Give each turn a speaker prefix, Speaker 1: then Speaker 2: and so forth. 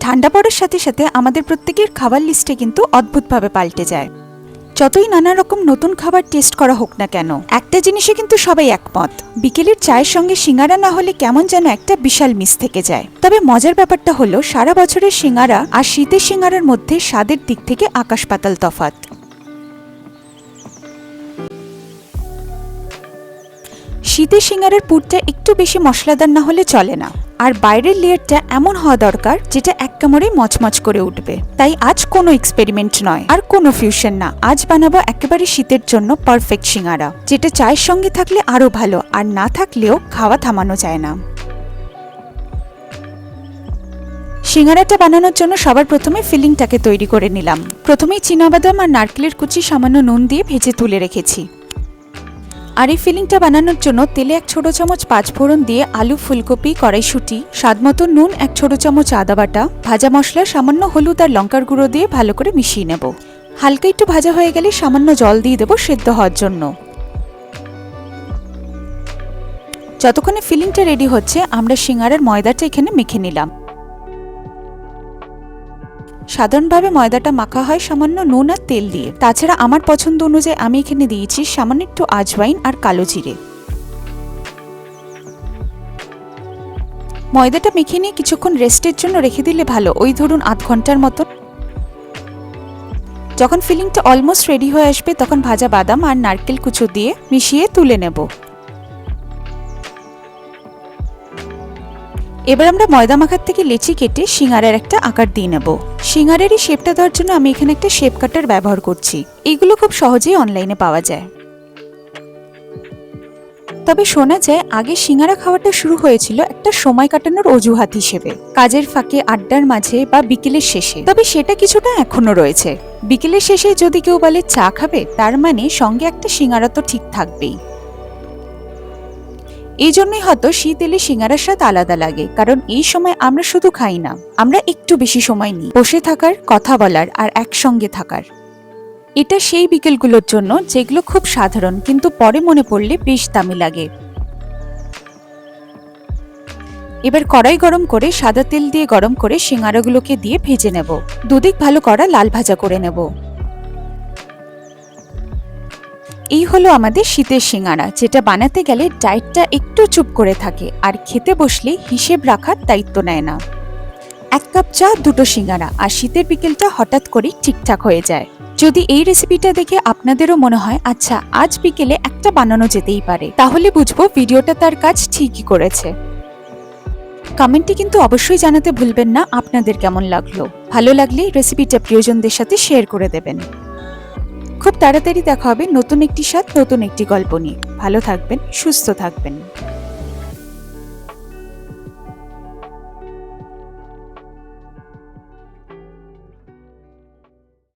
Speaker 1: ঠান্ডা পড়ার সাথে সাথে আমাদের প্রত্যেকের খাবার লিস্টে কিন্তু অদ্ভুতভাবে পাল্টে যায়। যতই নানা রকম নতুন খাবার টেস্ট করা হোক না কেন, একটা জিনিসে কিন্তু সবাই একমত, বিকেলের চায়ের সঙ্গে সিঙ্গারা না হলে কেমন যেন একটা বিশাল মিস থেকে যায়। তবে মজার ব্যাপারটা হলো সারা বছরের সিঙ্গারা আর শীতের সিঙ্গারার মধ্যে স্বাদের দিক থেকে আকাশ পাতাল তফাৎ। শীতের সিঙ্গারার পুরটা একটু বেশি মশলাদার না হলে চলে না, আর বাইরের লেয়ারটা এমন হওয়া দরকার যেটা এক কামড়ে মচমচ করে উঠবে। তাই আজ কোনো এক্সপেরিমেন্ট নয় আর কোনো ফিউশন না, আজ বানাবো একেবারে শীতের জন্য পারফেক্ট সিঙ্গারা, যেটা চায়ের সঙ্গে থাকলে আরো ভালো, আর না থাকলেও খাওয়া থামানো যায় না। সিঙ্গারাটা বানানোর জন্য সবার প্রথমে ফিলিংটাকে তৈরি করে নিলাম। প্রথমেই চীনাবাদাম আর নারকেলের কুচি সামান্য নুন দিয়ে ভেজে তুলে রেখেছি। আর এই ফিলিংটা বানানোর জন্য তেলে 1 ছোট চামচ 5 ফোড়ন দিয়ে আলু, ফুলকপি, কড়াইশুঁটি, স্বাদমতো নুন, 1 ছোট চামচ আদা বাটা, ভাজা মশলা, সামান্য হলুদ আর লঙ্কার গুঁড়ো দিয়ে ভালো করে মিশিয়ে নেব। হালকা একটু ভাজা হয়ে গেলে সামান্য জল দিয়ে দেবো সেদ্ধ হওয়ার জন্য। যতক্ষণে ফিলিংটা রেডি হচ্ছে আমরা সিঙ্গারার ময়দাটা এখানে মেখে নিলাম। সাধারণভাবে ময়দাটা মাখা হয় সামান্য নুন আর তেল দিয়ে। তাছাড়া আমার পছন্দ অনুযায়ী আমি এখানে দিয়েছি সামান্য একটু আজওয়াইন আর কালো জিরে। ময়দাটা মেখে নিয়ে কিছুক্ষণ রেস্টের জন্য রেখে দিলে ভালো, ওই ধরুন আধ ঘন্টার মতো। যখন ফিলিংটা অলমোস্ট রেডি হয়ে আসবে তখন ভাজা বাদাম আর নারকেল কুচো দিয়ে মিশিয়ে তুলে নেব। এবার আমরা ময়দা মাখার থেকে লেচি কেটে সিঙ্গারার একটা আকার দিয়ে নেব। সিঙ্গারার এই শেপটা দেওয়ার জন্য আমি এখানে একটা শেপ কাটার ব্যবহার করছি। এগুলো খুব সহজেই অনলাইনে পাওয়া যায়। তবে শোনা যায় আগে সিঙ্গারা খাওয়াটা শুরু হয়েছিল একটা সময় কাটানোর অজুহাত হিসেবে, কাজের ফাঁকে, আড্ডার মাঝে বা বিকেলের শেষে। তবে সেটা কিছুটা এখনো রয়েছে। বিকেলের শেষে যদি কেউ বলে চা খাবে, তার মানে সঙ্গে একটা সিঙ্গারা তো ঠিক থাকবেই। এই জন্যই হয়তো শীত এলে সিঙ্গারার স্বাদ আলাদা লাগে, কারণ এই সময় আমরা শুধু খাই না, আমরা একটু বেশি সময় নিই বসে থাকার, কথা বলার আর একসঙ্গে থাকার। এটা সেই বিকেলগুলোর জন্য যেগুলো খুব সাধারণ কিন্তু পরে মনে পড়লে বেশ দামি লাগে। এবার কড়াই গরম করে সাদা তেল দিয়ে গরম করে সিঙ্গারাগুলোকে দিয়ে ভেজে নেব। দুদিক ভালো করা লাল ভাজা করে নেব। এই হলো আমাদের শীতের সিঙ্গারা, যেটা বানাতে গেলে ডায়েটটা একটু চুপ করে থাকে আর খেতে বসলে হিসেব রাখার দায়িত্ব নেয় না। 1 কাপ চা, 2টো সিঙ্গারা, আর শীতের বিকেলটা হঠাৎ করেই ঠিকঠাক হয়ে যায়। যদি এই রেসিপিটা দেখে আপনাদেরও মনে হয় আচ্ছা আজ বিকেলে একটা বানানো যেতেই পারে, তাহলে বুঝবো ভিডিওটা তার কাজ ঠিকই করেছে। কমেন্টে কিন্তু অবশ্যই জানাতে ভুলবেন না আপনাদের কেমন লাগলো। ভালো লাগলে রেসিপিটা প্রিয়জনদের সাথে শেয়ার করে দেবেন। খুব তাড়াতাড়ি দেখা হবে নতুন একটি স্বাদ, নতুন একটি গল্প নিয়ে। ভালো থাকবেন, সুস্থ থাকবেন।